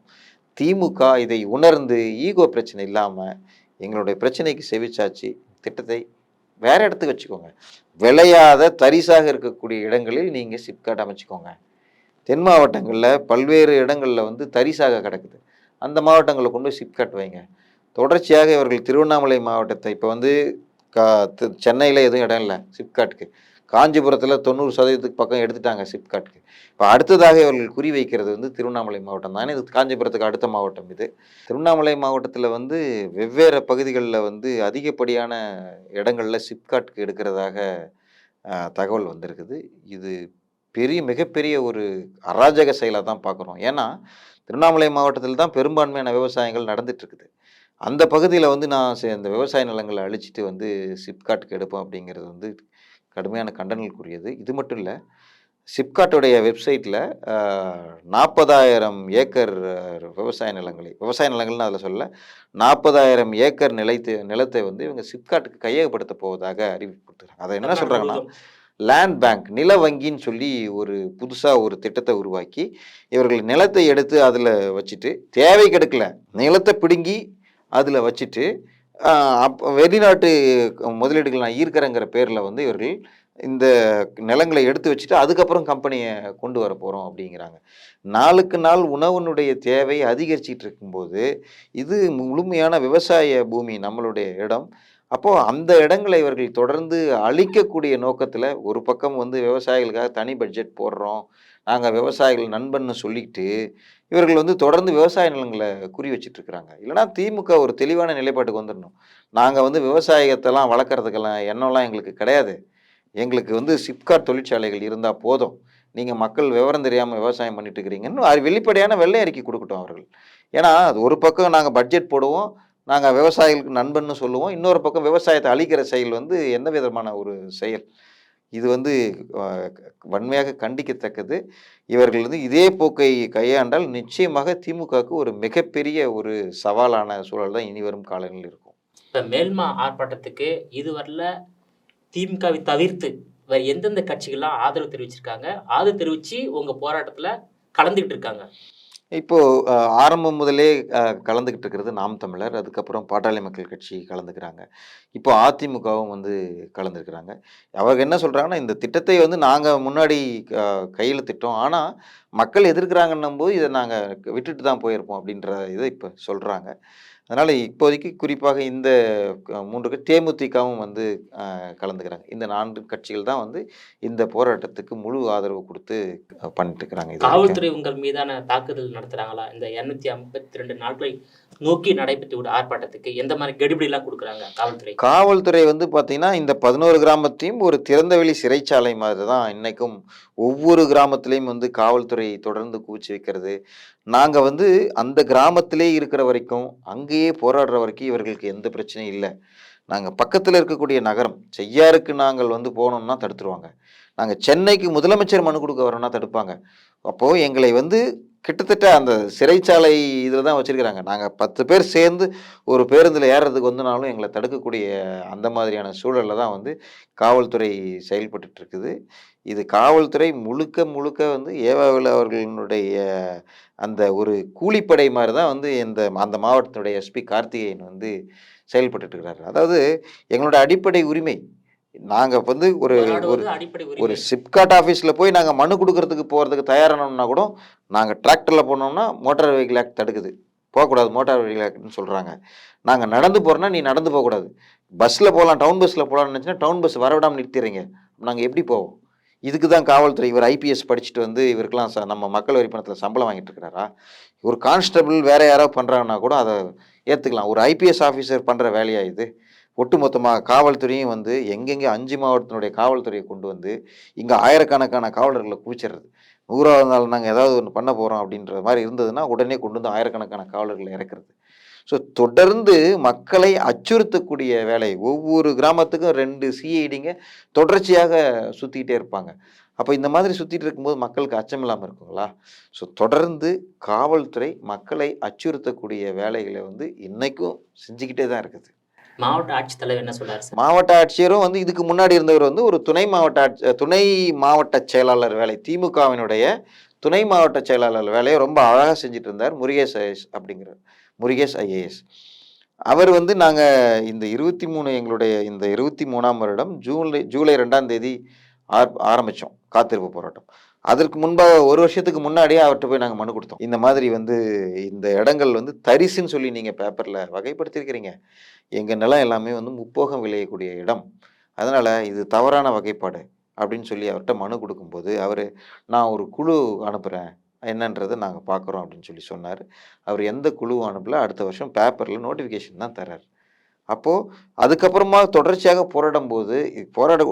திமுக இதை உணர்ந்து ஈகோ பிரச்சனை இல்லாமல் எங்களுடைய பிரச்சனைக்கு செவிச்சாச்சு திட்டத்தை வேற இடத்துக்கு வச்சுக்கோங்க. விளையாத தரிசாக இருக்கக்கூடிய இடங்களில் நீங்கள் சிப்காட் அமைச்சிக்கோங்க. தென் மாவட்டங்களில் பல்வேறு இடங்களில் வந்து தரிசாக கிடக்குது. அந்த மாவட்டங்களில் கொண்டு போய் சிப்காட் வைங்க. தொடர்ச்சியாக இவர்கள் திருவண்ணாமலை மாவட்டத்தை இப்போ வந்து சென்னையில் எதுவும் இடம் இல்லை சிப்காட்டுக்கு. காஞ்சிபுரத்தில் 90% பக்கம் எடுத்துட்டாங்க சிப்காட்டுக்கு. இப்போ அடுத்ததாக இவர்கள் குறி வைக்கிறது வந்து திருவண்ணாமலை மாவட்டம் தானே. இது காஞ்சிபுரத்துக்கு அடுத்த மாவட்டம் இது. திருவண்ணாமலை மாவட்டத்தில் வந்து வெவ்வேறு பகுதிகளில் வந்து அதிகப்படியான இடங்களில் சிப்காட்டுக்கு எடுக்கிறதாக தகவல் வந்திருக்குது. இது மிகப்பெரிய ஒரு அராஜக செயலாக தான் பார்க்குறோம். ஏன்னா திருவண்ணாமலை மாவட்டத்தில் தான் பெரும்பான்மையான விவசாயங்கள் நடந்துட்டு இருக்குது. அந்த பகுதியில் வந்து நான் இந்த விவசாய நிலங்களை அழிச்சிட்டு வந்து சிப்காட்டுக்கு எடுப்போம் அப்படிங்கிறது வந்து கடுமையான கண்டனங்களுக்குரியது. இது மட்டும் இல்லை, சிப்காட்டுடைய வெப்சைட்டில் 40,000 ஏக்கர் விவசாய நிலங்கள்னு அதில் சொல்ல 40,000 ஏக்கர் நிலத்தை வந்து இவங்க சிப்காட்டுக்கு கையகப்படுத்த போவதாக அறிவிப்பு கொடுத்துருக்காங்க. அதை என்ன சொல்கிறாங்கன்னா, லேண்ட் பேங்க் நில வங்கின்னு சொல்லி ஒரு புதுசாக ஒரு திட்டத்தை உருவாக்கி இவர்கள் நிலத்தை எடுத்து அதில் வச்சுட்டு தேவை கெடுக்கல நிலத்தை பிடுங்கி அதில் வச்சுட்டு வெளிநாட்டு முதலீடுகள் நான் ஈர்க்கிறேங்கிற பேரில் வந்து இவர்கள் இந்த நிலங்களை எடுத்து வச்சுட்டு அதுக்கப்புறம் கம்பெனியை கொண்டு வர போகிறோம் அப்படிங்கிறாங்க. நாளுக்கு நாள் உணவுனுடைய தேவை அதிகரிச்சிட்டு இருக்கும்போது இது முழுமையான விவசாய பூமி நம்மளுடைய இடம். அப்போது அந்த இடங்களை இவர்கள் தொடர்ந்து அழிக்கக்கூடிய நோக்கத்தில் ஒரு பக்கம் வந்து விவசாயிகளுக்காக தனி பட்ஜெட் போடுறோம், நாங்கள் விவசாயிகள் நண்பன்னு சொல்லிக்கிட்டு இவர்கள் வந்து தொடர்ந்து விவசாய நிலங்களை குறி வச்சிட்ருக்குறாங்க. இல்லைனா திமுக ஒரு தெளிவான நிலைப்பாட்டுக்கு வந்துடணும். நாங்கள் வந்து விவசாயத்தெல்லாம் வளர்க்குறதுக்கெல்லாம் எண்ணம்லாம் எங்களுக்கு கிடையாது. எங்களுக்கு வந்து சிப்காட் தொழிற்சாலைகள் இருந்தால் போதும், நீங்கள் மக்கள் விவரம் தெரியாமல் விவசாயம் பண்ணிட்டு இருக்கிறீங்கன்னு அது வெளிப்படையான வெள்ளை அறிக்கை கொடுக்கட்டும் அவர்கள். ஏன்னா அது ஒரு பக்கம் நாங்கள் பட்ஜெட் போடுவோம், நாங்கள் விவசாயிகளுக்கு நண்பன்னு சொல்லுவோம், இன்னொரு பக்கம் விவசாயத்தை அழிக்கிற செயல் வந்து எந்த விதமான ஒரு செயல்? இது வந்து வன்மையாக கண்டிக்கத்தக்கது. இவர்கள் வந்து இதே போக்கை கையாண்டால் நிச்சயமாக திமுகவுக்கு ஒரு மிகப்பெரிய ஒரு சவாலான சூழல் தான் இனி வரும் காலங்களில் இருக்கும். இப்ப மேல்மா ஆர்ப்பாட்டத்துக்கு இதுவரையில திமுகவை தவிர்த்து வேற எந்தெந்த கட்சிகள்லாம் ஆதரவு தெரிவிச்சிருக்காங்க? ஆதரவு தெரிவிச்சு உங்க போராட்டத்துல கலந்துகிட்டு இருக்காங்க? இப்போ ஆரம்பம் முதலே கலந்துக்கிட்டு இருக்கிறது நாம் தமிழர், அதுக்கப்புறம் பாட்டாளி மக்கள் கட்சி கலந்துக்கிறாங்க. இப்போ அதிமுகவும் வந்து கலந்துருக்கிறாங்க. அவங்க என்ன சொல்றாங்கன்னா, இந்த திட்டத்தை வந்து நாங்க முன்னாடி அ கையெழுத்திட்டோம். ஆனா, மக்கள் எதிர்க்கிறாங்கன்னும்போது இத நாங்க விட்டுட்டு தான் போயிருப்போம் அப்படின்ற இத இப்ப சொல்றாங்க. அதனால இப்போதைக்கு குறிப்பாக இந்த 3 தேமுதிகவும் வந்து கலந்துக்கிறாங்க. இந்த 4 கட்சிகள் தான் வந்து இந்த போராட்டத்துக்கு முழு ஆதரவு குடுத்து பண்ணிட்டு இருக்கிறாங்க இதுவரைக்கும். காவல்துறை உங்கள் மீதான தாக்குதல் நடத்துறாங்களா? இந்த 252 நாட்களை நோக்கி நடைபெற்று விட ஆர்ப்பாட்டத்துக்கு எந்த மாரி கெடுபிடிலாம் குடுக்குறாங்க காவல்துறை? காவல்துறை வந்து பார்த்தீங்கன்னா, இந்த 11 கிராமத்தையும் ஒரு திறந்தவெளி சிறைச்சாலை மாதிரி தான் இன்னைக்கும் ஒவ்வொரு கிராமத்திலயும் வந்து காவல்துறை தொடர்ந்து குவிச்சு வைக்கிறது. நாங்க வந்து அந்த கிராமத்திலே இருக்கிற வரைக்கும், அங்கேயே போராடுற வரைக்கும் இவர்களுக்கு எந்த பிரச்சனையும் இல்ல. நாங்க பக்கத்துல இருக்கக்கூடிய நகரம் செய்யாருக்கு நாங்கள் வந்து போனோம்னா தடுத்துருவாங்க. நாங்க சென்னைக்கு முதலமைச்சர் மனு கொடுக்க வரோம்னா தடுப்பாங்க. அப்போ எங்களை வந்து கிட்டத்தட்ட அந்த சிறைச்சாலை இதில தான் வச்சிருக்கிறாங்க. நாங்க 10 பேர் சேர்ந்து ஒரு பேருந்தில ஏறுறதுக்கு வந்தனாலும் எங்கள தடுக்கக்கூடிய அந்த மாதிரியான சூழல்ல தான் வந்து காவல்துறை செயல்பட்டுட்டு இருக்குது. இது காவல்துறை முழுக்க முழுக்க வந்து ஏவாவேலு அவர்களுடைய அந்த ஒரு கூலிப்படை மாரி தான் வந்து அந்த மாவட்டத்தினுடைய எஸ்பி கார்த்திகேயன் வந்து செயல்பட்டுட்டு இருக்கிறாரு. அதாவது எங்களோட அடிப்படை உரிமை. நாங்க வந்து ஒரு போராடுவது அடிப்படை ஒரு உரிமை. சிப்காட் ஆஃபீஸ்ல போய் நாங்க மனு குடுக்குறதுக்கு போறதுக்கு தயாரானோம்னா கூட, நாங்க டிராக்டர்ல போனோம்னா மோட்டார் வெஹிக்கிள் ஆக்ட் தடுக்குது. போக்கூடாது மோட்டார் வெஹிக்கிள் ஆக்ட்ன்னு சொல்றாங்க. நாங்க நடந்து போறோம்னா, நீ நடந்து போக்கூடாது. பஸ்ல போலாம், டவுன் பஸ்ல போலாம்னு நெனச்சுன்னா, டவுன் பஸ் வரவிடாம நிறுத்திர்றீங்க. நாங்க எப்படி போவோம்? இதுக்கு தான் காவல்துறை இவர் ஐபிஎஸ் படிச்சுட்டு வந்து இவருக்கெல்லாம் நம்ம மக்கள் வரி பணத்துல சம்பளம் வாங்கிட்டு இருக்கிறாரா? ஒரு கான்ஸ்டபிள் வேற யாராவது பண்றாங்கன்னா கூட அத ஏத்துக்கலாம். ஒரு ஐபிஎஸ் ஆஃபீசர் பண்ற வேலையா இது? ஒட்டுமொத்தமா காவல்துறையும் வந்து எங்கெங்கே 5 மாவட்டத்தினுடைய காவல்துறையை கொண்டு வந்து, இங்க ஆயிரக்கணக்கான காவலர்கள குவிச்சிடுறது. 100வது நாள் நாங்க ஏதாவது ஒண்ணு பண்ண போறோம் அப்படின்ற மாரி இருந்ததுன்னா, உடனே கொண்டு வந்து ஆயிரக்கணக்கான காவலர்கள இறக்கிறது. ஸோ தொடர்ந்து மக்களை அச்சுறுத்தக்கூடிய வேலை. ஒவ்வொரு கிராமத்துக்கும் 2 சிஐடிங்க தொடர்ச்சியாக சுத்திட்டே இருப்பாங்க. அப்ப இந்த மாதிரி சுத்திட்டு இருக்கும்போது மக்களுக்கு அச்சம் இல்லாம இருக்குங்களா? ஸோ தொடர்ந்து காவல்துறை மக்களை அச்சுறுத்தக்கூடிய வேலைகள வந்து இன்னைக்கும் செஞ்சுக்கிட்டே தான் இருக்குது. மாவட்ட ஆட்சித்தலைவர் என்ன சொல்றாரு சார்? மாவட்ட ஆட்சியரும் வந்து இதுக்கு முன்னாடி இருந்தவர் வந்து ஒரு துணை மாவட்ட செயலாளர் வேலை. திமுகவினுடைய துணை மாவட்ட செயலாளர் வேலையை ரொம்ப அழகா செஞ்சுட்டு இருந்தார். முருகேஷ் ஐஏஎஸ் அப்படிங்கிறவர். முருகேஷ் ஐஏஎஸ். அவர் வந்து நாங்க இந்த 23 எங்களுடைய இந்த 23ஆம் வருடம் ஜூலை 2ஆம் தேதி ஆரம்பிச்சோம் காத்திருப்பு போராட்டம். அதற்கு முன்பாக 1 வருஷத்துக்கு முன்னாடியே அவர்ட்ட போய் நாங்க மனு குடுத்தோம். இந்த மாதிரி வந்து இந்த இடங்கள் வந்து தரிசுன்னு சொல்லி நீங்க பேப்பர்ல வகைப்படுத்தியிருக்கிறீங்க. எங்க நிலம் எல்லாமே வந்து முப்போகம் விளையக்கூடிய இடம். அதனால இது தவறான வகைப்பாடு அப்படின்னு சொல்லி அவர்ட்ட மனு குடுக்கும்போது, அவரு நான் ஒரு குழு அனுப்புறேன். என்னன்றத நாங்க பார்க்குறோம் அப்படின்னு சொல்லி சொன்னாரு. அவர் எந்த குழுவும் அனுப்பல. அடுத்த வருஷம் பேப்பர்ல நோட்டிஃபிகேஷன் தான் தர்றாரு. அப்போ அதுக்கப்புறமா தொடர்ச்சியாக போராடும்போது,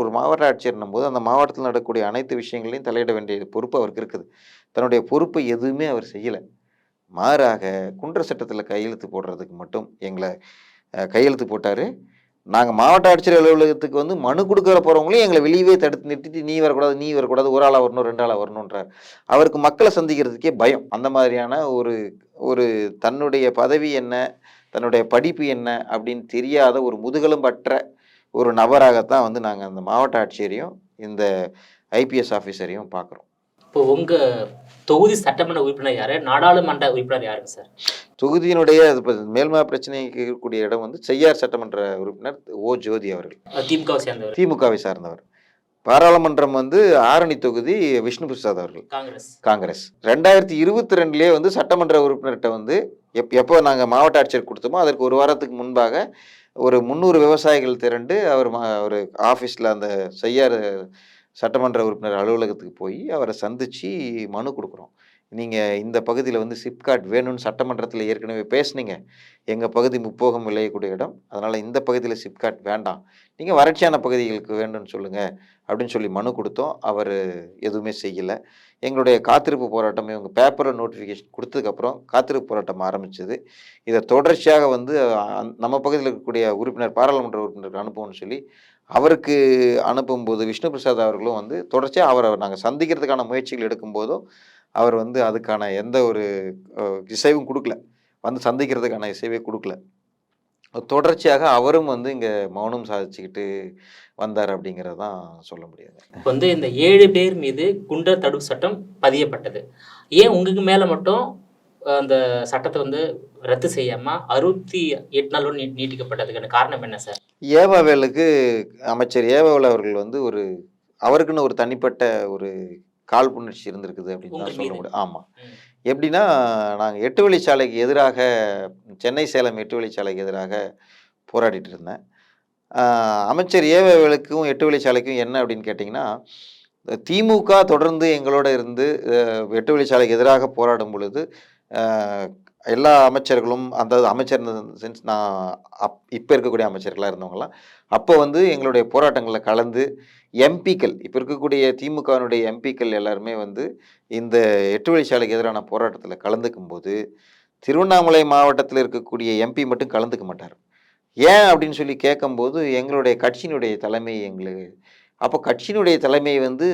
ஒரு மாவட்ட ஆட்சியர்ன்னும்போது, அந்த மாவட்டத்தில நடக்கக்கூடிய அனைத்து விஷயங்களையும் தலையிட வேண்டிய பொறுப்பு அவருக்கு இருக்குது. தன்னுடைய பொறுப்பை எதுவுமே அவர் செய்யல. மாறாக குண்டர் சட்டத்தில கையெழுத்து போடுறதுக்கு மட்டும் எங்கள கையெழுத்து போட்டாரு. நாங்க மாவட்ட ஆட்சியர் அலுவலகத்துக்கு வந்து மனு குடுக்க போறவங்களையும் எங்கள வெளியவே தடுத்து நிறுத்திட்டு, நீ வரக்கூடாது, நீ வரக்கூடாது. 1 ஆளா வரணும், 2 ஆளா வரணுன்றார். அவருக்கு மக்கள சந்திக்கிறதுக்கே பயம். அந்த மாதிரியான ஒரு ஒரு தன்னுடைய பதவி என்ன, தன்னுடைய படிப்பு என்ன அப்படின்னு தெரியாத ஒரு முதுகெலும்பற்ற ஒரு நபராகத்தான் வந்து நாங்க அந்த மாவட்ட ஆட்சியரையும், இந்த ஐபிஎஸ் ஆஃபீஸரையும் பார்க்குறோம். இப்போ உங்க தொகுதி சட்டமன்ற உறுப்பினர் யாரு? நாடாளுமன்ற உறுப்பினர் யாருங்க சார்? தொகுதியினுடைய மேல்மா பிரச்சனைக்கு இருக்கக்கூடிய இடம் வந்து செய்யார் சட்டமன்ற உறுப்பினர் ஜோதி அவர்கள். திமுகவை சேர்ந்தவர். திமுகவை சார்ந்தவர். பாராளுமன்றம் வந்து ஆரணி தொகுதி விஷ்ணு பிரசாத் அவர்கள். காங்கிரஸ். 2022லயே வந்து சட்டமன்ற உறுப்பினர்கிட்ட வந்து எப்போ நாங்க மாவட்ட ஆட்சியர் கொடுத்தோமோ அதற்கு 1 வாரத்துக்கு முன்பாக ஒரு 300 விவசாயிகள் திரண்டு ஒரு ஆஃபீஸில் அந்த செய்யார் சட்டமன்ற உறுப்பினர் அலுவலகத்துக்கு போய் அவரை சந்திச்சு மனு கொடுக்குறோம். நீங்கள் இந்த பகுதியில் வந்து சிப்காட் வேணும்னு சட்டமன்றத்தில் ஏற்கனவே பேசுனீங்க. எங்கள் பகுதி முப்போகம் விளையக்கூடிய இடம். அதனால் இந்த பகுதியில் சிப்காட் வேண்டாம். நீங்கள் வறட்சியான பகுதிகளுக்கு வேண்டும்னு சொல்லுங்கள் அப்படின்னு சொல்லி மனு கொடுத்தோம். அவர் எதுவுமே செய்யலை. எங்களுடைய காத்திருப்பு போராட்டம் இவங்க பேப்பரில் நோட்டிஃபிகேஷன் கொடுத்ததுக்கப்புறம் காத்திருப்பு போராட்டம் ஆரம்பிச்சது. இதை தொடர்ச்சியாக வந்து நம்ம பகுதியில் இருக்கக்கூடிய உறுப்பினர் பாராளுமன்ற உறுப்பினருக்கு அனுப்புவோம்னு சொல்லி அவருக்கு அனுப்பும்போது விஷ்ணு பிரசாத் அவர்களும் வந்து தொடர்ச்சியாக அவரை நாங்கள் சந்திக்கிறதுக்கான முயற்சிகள் எடுக்கும்போதும் அவர் வந்து அதுக்கான எந்த ஒரு இசைவும் கொடுக்கல. வந்து சந்திக்கிறதுக்கான இசைவே கொடுக்கல. தொடர்ச்சியாக அவரும் வந்து இங்கே மௌனம் சாதிச்சுக்கிட்டு வந்தார் அப்படிங்கிறது தான் சொல்ல முடியாது. இப்போ வந்து இந்த 7 பேர் மீது குண்டர் தடுப்பு சட்டம் பதியப்பட்டது. ஏன் உங்களுக்கு மேலே மட்டும் அந்த சட்டத்தை வந்து ரத்து செய்யாமல் 68 நாளோடு நீட்டிக்கப்பட்டதுக்கான காரணம் என்ன சார்? ஏவாவேலுக்கு அமைச்சர் ஏவாவேல் அவர்கள் வந்து அவருக்குன்னு ஒரு தனிப்பட்ட ஒரு காழ்ப்புணர்ச்சி இருந்திருக்குது அப்படின்னு தான் சொல்ல முடியும். ஆமாம். எப்படின்னா, நாங்கள் 8 வழிச்சாலைக்கு எதிராக சென்னை சேலம் 8 வழிச்சாலைக்கு எதிராக போராடிட்டு இருந்தேன். அமைச்சர் ஏவாவேலுக்கும் 8 வழிச்சாலைக்கும் என்ன அப்படின்னு கேட்டிங்கன்னா, திமுக தொடர்ந்து எங்களோட இருந்து 8 வழிச்சாலைக்கு எதிராக போராடும் பொழுது எல்லா அமைச்சர்களும் அந்த அமைச்சர் சென்ஸ் நான் இப்போ இருக்கக்கூடிய அமைச்சர்களாக இருந்தவங்களாம் அப்போ வந்து எங்களுடைய போராட்டங்களில் கலந்து எம்பிக்கள் இப்போ இருக்கக்கூடிய திமுகவினுடைய எம்பிக்கள் எல்லாருமே வந்து இந்த 8 வழிச்சாலைக்கு எதிரான போராட்டத்தில் கலந்துக்கும் போது திருவண்ணாமலை மாவட்டத்தில் இருக்கக்கூடிய எம்பி மட்டும் கலந்துக்க மாட்டார். ஏன் அப்படின்னு சொல்லி கேட்கும்போது எங்களுடைய கட்சியினுடைய தலைமை அப்போ கட்சியினுடைய தலைமை வந்து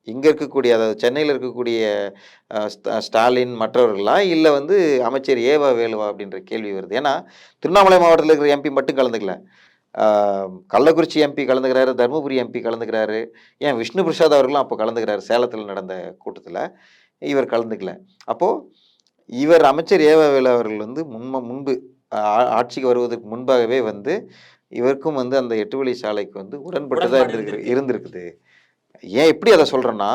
இங்கே இருக்கக்கூடிய அதாவது சென்னையில் இருக்கக்கூடிய ஸ்டாலின் மற்றவர்களா இல்லை வந்து அமைச்சர் ஏவா வேலுவா அப்படின்ற கேள்வி வருது. ஏன்னா திருவண்ணாமலை மாவட்டத்தில் இருக்கிற எம்பி மட்டும் கலந்துக்கல, கள்ளக்குறிச்சி எம்பி கலந்துக்கிறாரு, தருமபுரி எம்பி கலந்துக்கிறாரு, ஏன் விஷ்ணு பிரசாத் அவர்களும் அப்போ கலந்துக்கிறாரு. சேலத்தில் நடந்த கூட்டத்தில் இவர் கலந்துக்கல. அப்போது இவர் அமைச்சர் ஏவா வேலு அவர்கள் வந்து முன்பு ஆட்சிக்கு வருவதற்கு முன்பாகவே வந்து இவருக்கும் வந்து அந்த 8 வழி சாலைக்கு வந்து உடன்பட்டுதான் இருந்திருக்குது. ஏன் எப்படி அதை சொல்கிறேன்னா,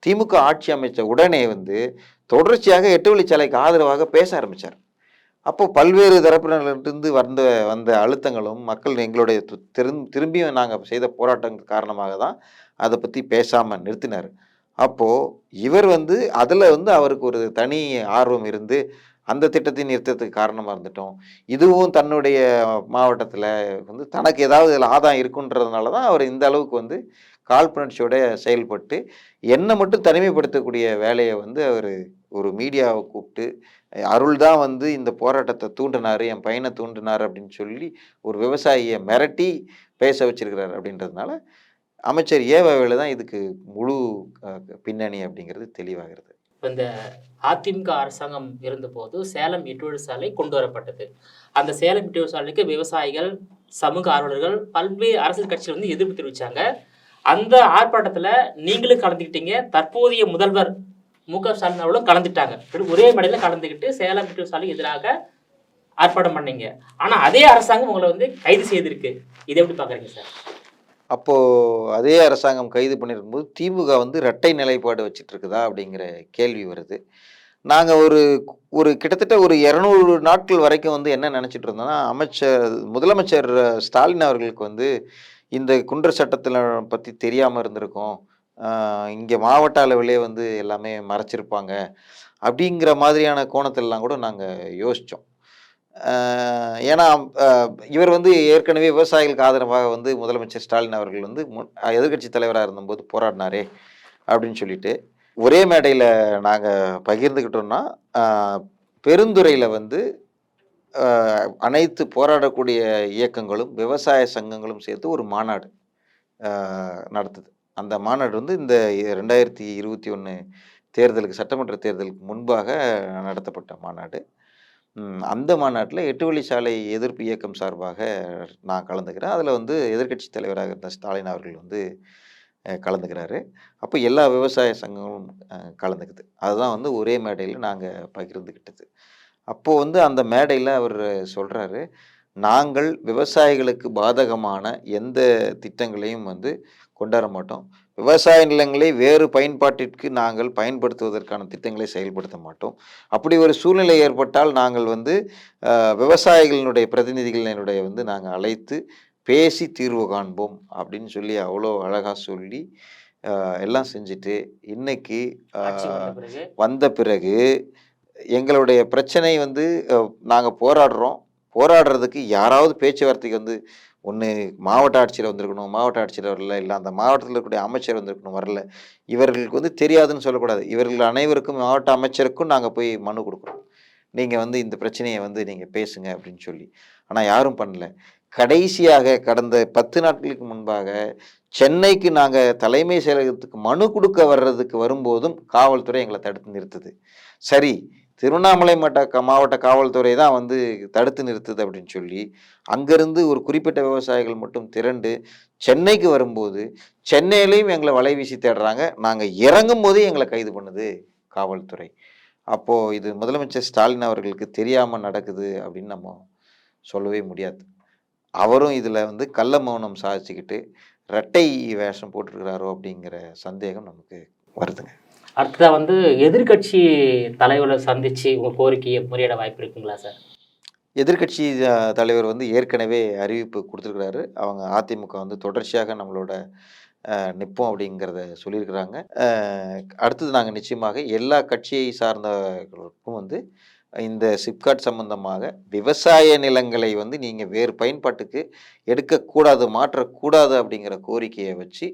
திமுக ஆட்சி அமைச்ச உடனே வந்து தொடர்ச்சியாக 8 வழிச்சாலைக்கு ஆதரவாக பேச ஆரம்பித்தார். அப்போ பல்வேறு தரப்பினரிலிருந்து வந்த அழுத்தங்களும் மக்கள் எங்களுடைய திரும்பியும் நாங்கள் செய்த போராட்டங்கள் காரணமாக தான் அதை பற்றி பேசாமல் நிறுத்தினார். அப்போது இவர் வந்து அதில் வந்து அவருக்கு ஒரு தனி ஆர்வம் இருந்து அந்த திட்டத்தை நிறுத்தத்துக்கு காரணமாக இருந்துட்டோம். இதுவும் தன்னுடைய மாவட்டத்தில் வந்து தனக்கு ஏதாவது இதில் ஆதாயம் இருக்குன்றதுனால தான் அவர் இந்த அளவுக்கு வந்து காழ்ப்புணர்ச்சியோட செயல்பட்டு என்னை மட்டும் தனிமைப்படுத்தக்கூடிய வேலையை வந்து அவர் ஒரு மீடியாவை கூப்பிட்டு அருள் தான் வந்து இந்த போராட்டத்தை தூண்டினார், என் பையனை தூண்டினார் அப்படின்னு சொல்லி ஒரு விவசாயியை மிரட்டி பேச வச்சிருக்கிறார். அப்படின்றதுனால அமைச்சர் ஏவாவேலு தான் இதுக்கு முழு பின்னணி அப்படிங்கிறது தெளிவாகிறது. இப்போ இந்த அதிமுக அரசாங்கம் இருந்தபோது சேலம் 8 வழிச்சாலை கொண்டு வரப்பட்டது. அந்த சேலம் 8 வழிச்சாலைக்கு விவசாயிகள், சமூக ஆர்வலர்கள், பல்வேறு அரசியல் கட்சிகள் வந்து எதிர்ப்பு தெரிவித்தாங்க. அந்த ஆர்ப்பாட்டத்தில் நீங்களும் கலந்துக்கிட்டீங்க, தற்போதைய முதல்வர் மு.க. ஸ்டாலின் அவர்களும் கலந்துட்டாங்க. ஒரே மேடையில் கலந்துக்கிட்டு சேலம் 8 வழிச்சாலைக்கு எதிராக ஆர்ப்பாட்டம் பண்ணீங்க. ஆனால் அதே அரசாங்கம் உங்களை வந்து கைது செய்திருக்கு. இதை எப்படி பார்க்குறீங்க சார்? அப்போது அதே அரசாங்கம் கைது பண்ணியிருக்கும்போது திமுக வந்து இரட்டை நிலைப்பாடு வச்சுட்டு இருக்குதா அப்படிங்கிற கேள்வி வருது. நாங்கள் ஒரு கிட்டத்தட்ட ஒரு 200 நாட்கள் வரைக்கும் வந்து என்ன நினச்சிட்டு இருந்தோம்னா, முதலமைச்சர் ஸ்டாலின் அவர்களுக்கு வந்து இந்த குண்டர் சட்டத்தில் பற்றி தெரியாமல் இருந்திருக்கும், இங்கே மாவட்ட அளவிலே வந்து எல்லாமே மறைச்சிருப்பாங்க அப்படிங்கிற மாதிரியான கோணத்திலலாம் கூட நாங்கள் யோசித்தோம். ஏன்னா இவர் வந்து ஏற்கனவே விவசாயிகளுக்கு ஆதரவாக வந்து முதலமைச்சர் ஸ்டாலின் அவர்கள் வந்து எதிர்கட்சி தலைவராக இருந்தபோது போராடினாரே அப்படின்னு சொல்லிட்டு ஒரே மேடையில் நாங்கள் பகிர்ந்துக்கிட்டோம்னா, பெருந்துறையில் வந்து அனைத்து போராடக்கூடிய இயக்கங்களும் விவசாய சங்கங்களும் சேர்த்து ஒரு மாநாடு நடத்துது. அந்த மாநாடு வந்து இந்த 2021 தேர்தலுக்கு சட்டமன்ற தேர்தலுக்கு முன்பாக நடத்தப்பட்ட மாநாடு. அந்த மாநாட்டில் 8 வழிச்சாலை எதிர்ப்பு இயக்கம் சார்பாக நான் கலந்துக்கிறேன். அதில் வந்து எதிர்க்கட்சி தலைவராக இருந்த ஸ்டாலின் அவர்கள் வந்து கலந்துக்கிறாரு. அப்போ எல்லா விவசாய சங்கங்களும் கலந்துக்குது. அதுதான் வந்து ஒரே மேடையில் நாங்கள் பகிர்ந்துக்கிட்டது. அப்போது வந்து அந்த மேடையில் அவர் சொல்கிறாரு, நாங்கள் விவசாயிகளுக்கு பாதகமான எந்த திட்டங்களையும் வந்து கொண்டாட மாட்டோம், விவசாய நிலங்களை வேறு பயன்பாட்டிற்கு நாங்கள் பயன்படுத்துவதற்கான திட்டங்களை செயல்படுத்த மாட்டோம், அப்படி ஒரு சூழ்நிலை ஏற்பட்டால் நாங்கள் வந்து விவசாயிகளினுடைய பிரதிநிதிகளினுடைய வந்து நாங்கள் அழைத்து பேசி தீர்வு காண்போம் அப்படின்னு சொல்லி அவ்வளோ அழகாக சொல்லி எல்லாம் செஞ்சுட்டு இன்னைக்கு ஆட்சி வந்த பிறகு வந்த பிறகு எங்களுடைய பிரச்சனை வந்து நாங்கள் போராடுறோம். போராடுறதுக்கு யாராவது பேச்சுவார்த்தைக்கு வந்து ஒன்று மாவட்ட ஆட்சியர் வந்திருக்கணும், மாவட்ட ஆட்சியர் வரல, இல்லை அந்த மாவட்டத்தில் இருக்கக்கூடிய அமைச்சர் வந்திருக்கணும், வரல. இவர்களுக்கு வந்து தெரியாதுன்னு சொல்லக்கூடாது. இவர்கள் அனைவருக்கும் மாவட்ட அமைச்சருக்கும் நாங்கள் போய் மனு கொடுக்குறோம். நீங்கள் வந்து இந்த பிரச்சனையை வந்து நீங்கள் பேசுங்க அப்படின்னு சொல்லி. ஆனால் யாரும் பண்ணல. கடைசியாக கடந்த 10 நாட்களுக்கு முன்பாக சென்னைக்கு நாங்கள் தலைமை செயலகத்துக்கு மனு கொடுக்க வர்றதுக்கு வரும்போதும் காவல்துறை எங்களை தடுத்து நிறுத்துது. சரி, திருவண்ணாமலை மாவட்ட காவல்துறை தான் வந்து தடுத்து நிறுத்துது அப்படின்னு சொல்லி அங்கேருந்து ஒரு குறிப்பிட்ட விவசாயிகள் மட்டும் திரண்டு சென்னைக்கு வரும்போது சென்னையிலையும் எங்களை வலை வீசி தேடுறாங்க. நாங்கள் இறங்கும் போதே எங்களை கைது பண்ணுது காவல்துறை. அப்போது இது முதலமைச்சர் ஸ்டாலின் அவர்களுக்கு தெரியாமல் நடக்குது அப்படின்னு நம்ம சொல்லவே முடியாது. அவரும் இதில் வந்து கள்ள மௌனம் சாதிச்சுக்கிட்டு ரெட்டை வேஷம் போட்டிருக்கிறாரோ அப்படிங்கிற சந்தேகம் நமக்கு வருதுங்க. அடுத்ததா வந்து எதிர்க்கட்சி தலைவரை சந்திச்சு உங்க கோரிக்கையை முறையிட வாய்ப்பு இருக்குங்களா சார்? எதிர்க்கட்சி தலைவர் வந்து ஏற்கனவே அறிவிப்பு கொடுத்துருக்கிறாரு. அவங்க அதிமுக வந்து தொடர்ச்சியாக நம்மளோட நிற்போம் அப்படிங்கிறத சொல்லியிருக்கிறாங்க. அடுத்தது நாங்கள் நிச்சயமாக எல்லா கட்சியை சார்ந்தவர்களுக்கும் வந்து இந்த சிப்காட் சம்பந்தமாக விவசாய நிலங்களை வந்து நீங்கள் வேறு பயன்பாட்டுக்கு எடுக்கக்கூடாது, மாற்றக்கூடாது அப்படிங்கிற கோரிக்கையை வச்சு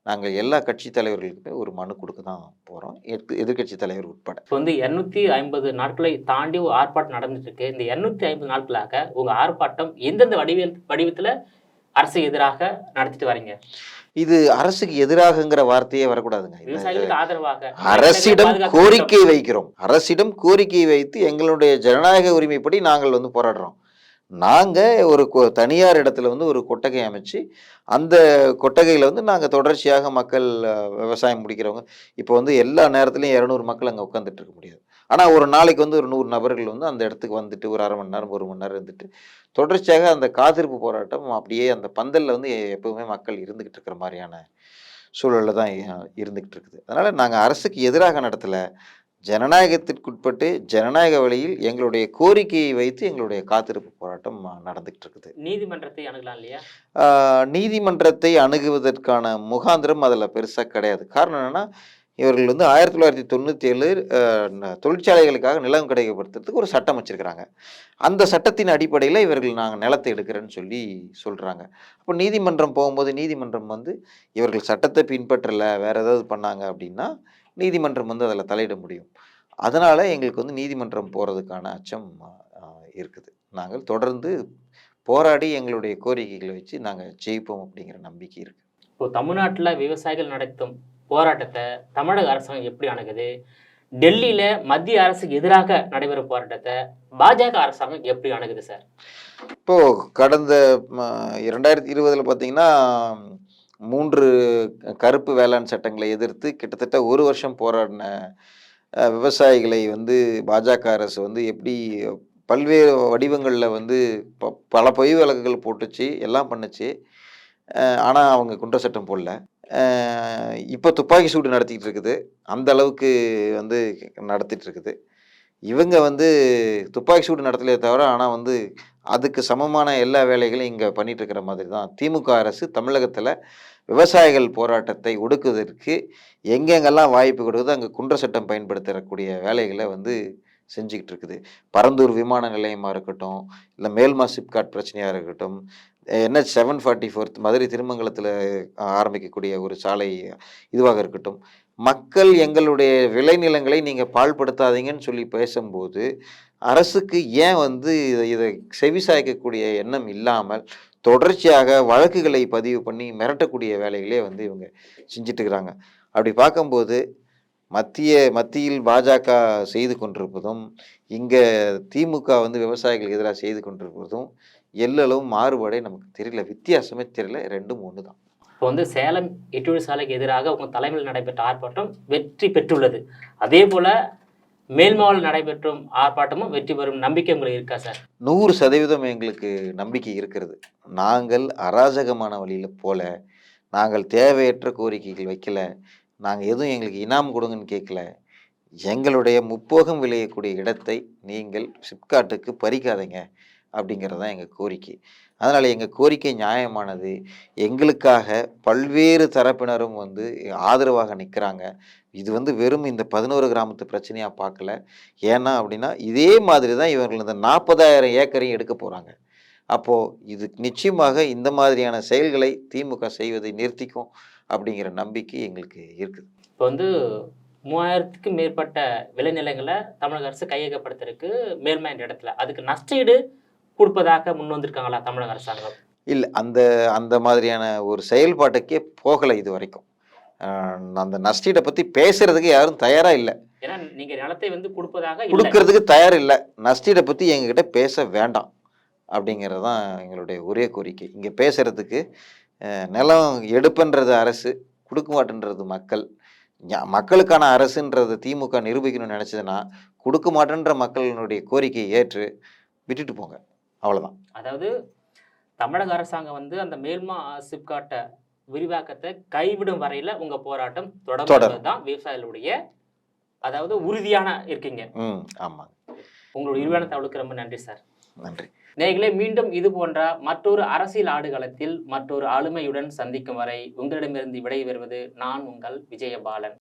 நாங்கள் எல்லா கட்சி தலைவர்களுக்குமே ஒரு மனு கொடுக்க தான் போகிறோம், எதிர்க்கட்சி தலைவர் உட்பட. இப்போ வந்து 250 நாட்களை தாண்டி ஒரு ஆர்ப்பாட்டம் நடந்துட்டு இருக்கு. இந்த 250 நாட்களாக உங்க ஆர்ப்பாட்டம் எந்தெந்த வடிவத்துல அரசுக்கு எதிராக நடத்திட்டு வரீங்க? இது அரசுக்கு எதிராகங்கிற வார்த்தையே வரக்கூடாதுங்க. விவசாயிகளுக்கு ஆதரவாக அரசிடம் கோரிக்கை வைக்கிறோம். அரசிடம் கோரிக்கை வைத்து எங்களுடைய ஜனநாயக உரிமைப்படி நாங்கள் வந்து போராடுறோம். நாங்கள் ஒரு தனியார் இடத்துல வந்து ஒரு கொட்டகை அமைச்சு அந்த கொட்டகையில் வந்து நாங்கள் தொடர்ச்சியாக மக்கள் விவசாயம் முடிக்கிறவங்க இப்போ வந்து எல்லா நேரத்துலையும் 200 மக்கள் அங்கே உட்காந்துட்டு இருக்க முடியாது. ஆனால் ஒரு நாளைக்கு வந்து ஒரு 100 நபர்கள் வந்து அந்த இடத்துக்கு வந்துட்டு ஒரு அரை மணி நேரம் 1 மணி நேரம் இருந்துட்டு தொடர்ச்சியாக அந்த காத்திருப்பு போராட்டம் அப்படியே அந்த பந்தலில் வந்து எப்பவுமே மக்கள் இருந்துக்கிட்டு இருக்கிற மாதிரியான சூழலில் தான் இருந்துக்கிட்டு இருக்குது. அதனால் நாங்கள் அரசுக்கு எதிராக நடத்தலை, ஜனநாயகத்திற்குட்பட்டு ஜனநாயக வழியில் எங்களுடைய கோரிக்கையை வைத்து எங்களுடைய காத்திருப்பு போராட்டம் நடந்துகிட்டு இருக்குது. நீதிமன்றத்தை அணுகலாம் இல்லையா? நீதிமன்றத்தை அணுகுவதற்கான முகாந்திரம் அதில் பெருசாக கிடையாது. காரணம் என்னென்னா, இவர்கள் வந்து 1997 தொழிற்சாலைகளுக்காக நிலம் கிடைக்கப்படுத்துறதுக்கு ஒரு சட்டம் வச்சுருக்கிறாங்க. அந்த சட்டத்தின் அடிப்படையில் இவர்கள் நாங்கள் நிலத்தை எடுக்கிறேன்னு சொல்லி சொல்கிறாங்க. அப்போ நீதிமன்றம் போகும்போது நீதிமன்றம் வந்து இவர்கள் சட்டத்தை பின்பற்றலை, வேறு ஏதாவது பண்ணாங்க அப்படின்னா நீதிமன்றம் வந்து அதில் தலையிட முடியும். அதனால் எங்களுக்கு வந்து நீதிமன்றம் போகிறதுக்கான அச்சம் இருக்குது. நாங்கள் தொடர்ந்து போராடி எங்களுடைய கோரிக்கைகளை வச்சு நாங்கள் ஜெயிப்போம் அப்படிங்கிற நம்பிக்கை இருக்குது. இப்போ தமிழ்நாட்டில் விவசாயிகள் நடத்தும் போராட்டத்தை தமிழக அரசாங்கம் எப்படி அணுகுது? டெல்லியில் மத்திய அரசுக்கு எதிராக நடைபெறும் போராட்டத்தை பாஜக அரசாங்கம் எப்படி அணுகுது சார்? இப்போது கடந்த 2020 பார்த்தீங்கன்னா 3 கருப்பு வேளாண் சட்டங்களை எதிர்த்து கிட்டத்தட்ட 1 வருஷம் போராடின விவசாயிகளை வந்து பாஜக அரசு வந்து எப்படி பல்வேறு வடிவங்களில் வந்து பல பொய் வழக்குகள் போட்டுச்சு, எல்லாம் பண்ணுச்சு. ஆனால் அவங்க குற்ற சட்டம் போடல. இப்போ துப்பாக்கி சூடு நடத்திக்கிட்டு இருக்குது. அந்த அளவுக்கு வந்து நடத்திட்டு இருக்குது. இவங்க வந்து துப்பாக்கி சூடு நடத்தலையே தவிர ஆனால் வந்து அதுக்கு சமமான எல்லா வேலைகளையும் இங்கே பண்ணிட்டு இருக்கிற மாதிரி தான் திமுக அரசு தமிழகத்தில் விவசாயிகள் போராட்டத்தை ஒடுக்குவதற்கு எங்கெங்கெல்லாம் வாய்ப்பு கொடுக்குது அங்கே குற்ற சட்டம் பயன்படுத்தக்கூடிய வேலைகளை வந்து செஞ்சுக்கிட்டு இருக்குது. பரந்தூர் விமான நிலையமாக இருக்கட்டும், இல்லை மேல்மா சிப்காட் பிரச்சனையாக இருக்கட்டும், NH 744 மதுரை திருமங்கலத்தில் ஆரம்பிக்கக்கூடிய ஒரு சாலை இதுவாக இருக்கட்டும், மக்கள் எங்களுடைய விளைநிலங்களை நீங்கள் பாழ்படுத்தாதீங்கன்னு சொல்லி பேசும்போது அரசுக்கு ஏன் வந்து இதை செவிசாய்க்கக்கூடிய எண்ணம் இல்லாமல் தொடர்ச்சியாக வழக்குகளை பதிவு பண்ணி மிரட்டக்கூடிய வேலைகளே வந்து இவங்க செஞ்சுட்டு இருக்கிறாங்க. அப்படி பார்க்கும்போது மத்தியில் பாஜக செய்து கொண்டிருப்பதும் இங்கே திமுக வந்து விவசாயிகளுக்கு எதிராக செய்து கொண்டிருப்பதும் எல்லளவும் மாறுபாடே நமக்கு தெரியல, வித்தியாசமே தெரியல. ரெண்டும் ஒன்று தான். இப்போ வந்து சேலம் எட்டு சாலைக்கு எதிராக உங்கள் தலைமையில் நடைபெற்ற ஆர்ப்பாட்டம் வெற்றி பெற்றுள்ளது. அதே போல் மேல்மாவில் நடைபெற்றும் ஆர்ப்பாட்டமும் வெற்றி பெறும் நம்பிக்கை உங்களுக்கு இருக்கா சார்? 100% எங்களுக்கு நம்பிக்கை இருக்கிறது. நாங்கள் அராஜகமான வழியில் போல, நாங்கள் தேவையற்ற கோரிக்கைகள் வைக்கல, நாங்கள் எதுவும் எங்களுக்கு இனாம் கொடுங்கன்னு கேட்கல. எங்களுடைய முப்போகம் விளையக்கூடிய இடத்தை நீங்கள் சிப்காட்டுக்கு பறிக்காதீங்க அப்படிங்கிறது தான் எங்கள் கோரிக்கை. அதனால் எங்கள் கோரிக்கை நியாயமானது. எங்களுக்காக பல்வேறு தரப்பினரும் வந்து ஆதரவாக நிற்கிறாங்க. இது வந்து வெறும் இந்த 11 கிராமத்து பிரச்சனையாக பார்க்கல. ஏன்னா அப்படின்னா இதே மாதிரி தான் இவர்கள் இந்த 40,000 ஏக்கரையும் எடுக்க போகிறாங்க. அப்போது இது நிச்சயமாக இந்த மாதிரியான செயல்களை திமுக செய்வதை நிறுத்திக்கும் அப்படிங்கிற நம்பிக்கை எங்களுக்கு இருக்குது. இப்போ வந்து 3000க்கும் மேற்பட்ட விளைநிலங்களை தமிழக அரசு கையகப்படுத்திருக்கு மேல்மா என்ற இடத்துல. அதுக்கு நஷ்டஈடு கொடுப்பதாக முன் வந்திருக்காங்களா தமிழக அரசாங்கம்? இல்ல. அந்த அந்த மாதிரியான ஒரு செயல்பாட்டுக்கே போகல இதுவரைக்கும். அந்த நஷ்டஈட பத்தி பேசுறதுக்கு யாரும் தயாரா இல்ல. ஏன்னா நீங்க நிலத்தை வந்து கொடுப்பதாக இல்ல. குடுக்கறதுக்கு தயார் இல்ல. நஷ்டஈட பத்தி எங்ககிட்ட பேச வேண்டாம். அப்படிங்கிறது தான் எங்களுடைய ஒரே கோரிக்கை. இங்க பேசுறதுக்கு நிலம் எடுப்பன்றது அரசு, குடுக்க மாட்டேன்றது மக்கள். மக்களுக்கான அரசுன்றது திமுக நிரூபிக்கணும்னு நினைச்சதுன்னா, குடுக்க மாட்டேன்ற மக்களினுடைய கோரிக்கையை ஏற்று விட்டுட்டு போங்க. அவ்வளவுதான். அதாவது தமிழக அரசாங்கம் வந்து அந்த மேல்மா சிப்காட்டை விரிவாக்கத்தை கைவிடும் வரையில உங்க போராட்டம் தொடரும் தான் விவசாயிகளுடைய அதாவது உறுதியான இருக்கீங்க. ஆமாங்க. உங்களுடைய விரிவான தகவலுக்கு ரொம்ப நன்றி சார். நன்றி. நேயர்களே, மீண்டும் இது போன்ற மற்றொரு அரசியல் ஆடுகளத்தில் மற்றொரு ஆளுமையுடன் சந்திக்கும் வரை உங்களிடமிருந்து விடைபெறுவது நான் உங்கள் விஜயபாலன்.